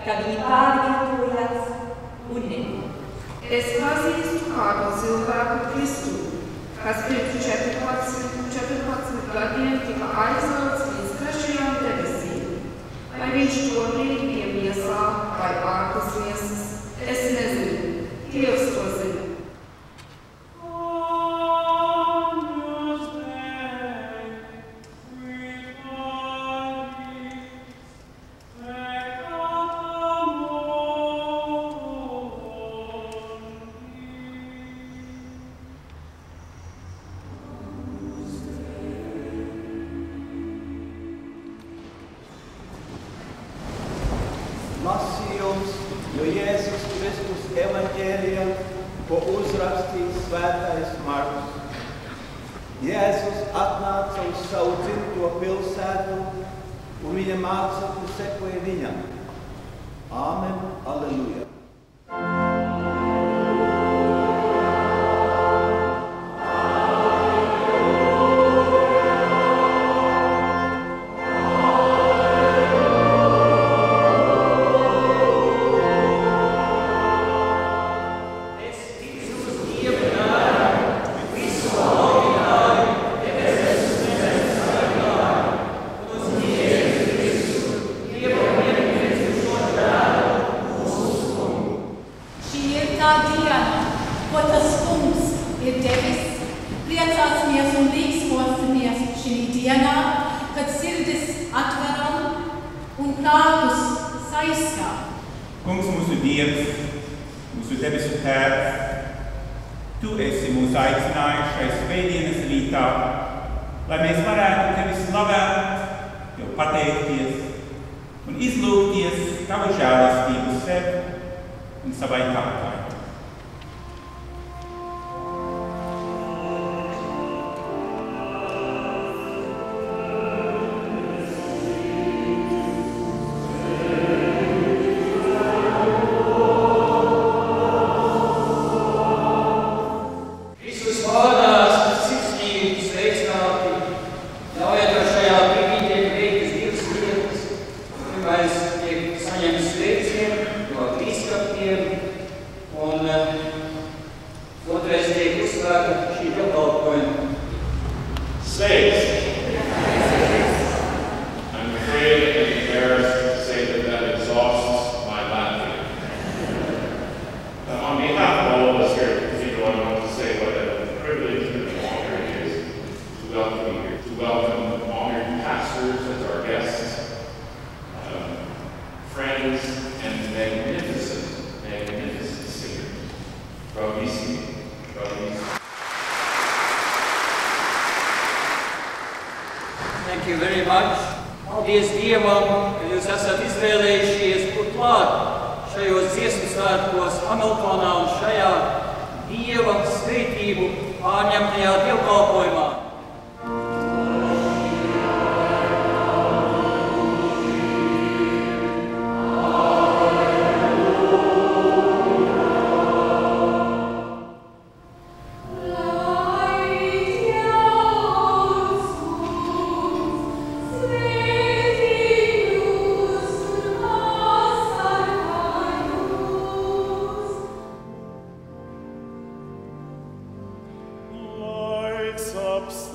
ka viņi pārvietojās un nebija. Es pazīstu kādu cilvēku Kristu, kas pirms 14 gadiem tika aizcelts līdz trešajām debesīm. Vai viņš tobrīd bija miesā vai ārpus miesas, es nezinu. Dievs to zina. Lasījums no Jēzus Kristus evaņģēlijā, ko uzrakstīs svētais Marks. Jēzus atnāca uz savu dzimto pilsētu, un viņa mācekļi sekoja viņam. Āmen, aleluja! Kungs, mūsu Dievs, mūsu debesu Tēvs, Tu esi mūs aicinājis šai svētdienas rītā, lai mēs varētu Tevi slavēt, Tev pateikties un izlūgties Tavu žēlastību sev un savai tautai. Thank you very much. Paldies Dievam, ka jūs esat izvēlējušies būt klāt šajos dziesmu svētkos Hamiltonā un šajā Dieva svētību pārņemtajā dievkalpojumā. Up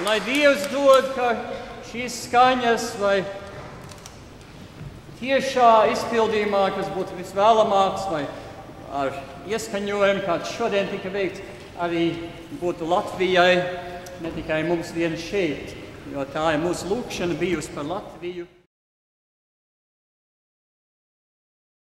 Lai Dievs dod, ka šīs skaņas vai tiešā izpildījumā, kas būtu visvēlamāks, vai ar ieskaņojumu, kāds šodien tika veikts, arī būtu Latvijai, ne tikai mums vien šeit, jo tā ir mūsu lūkšana bijusi par Latviju.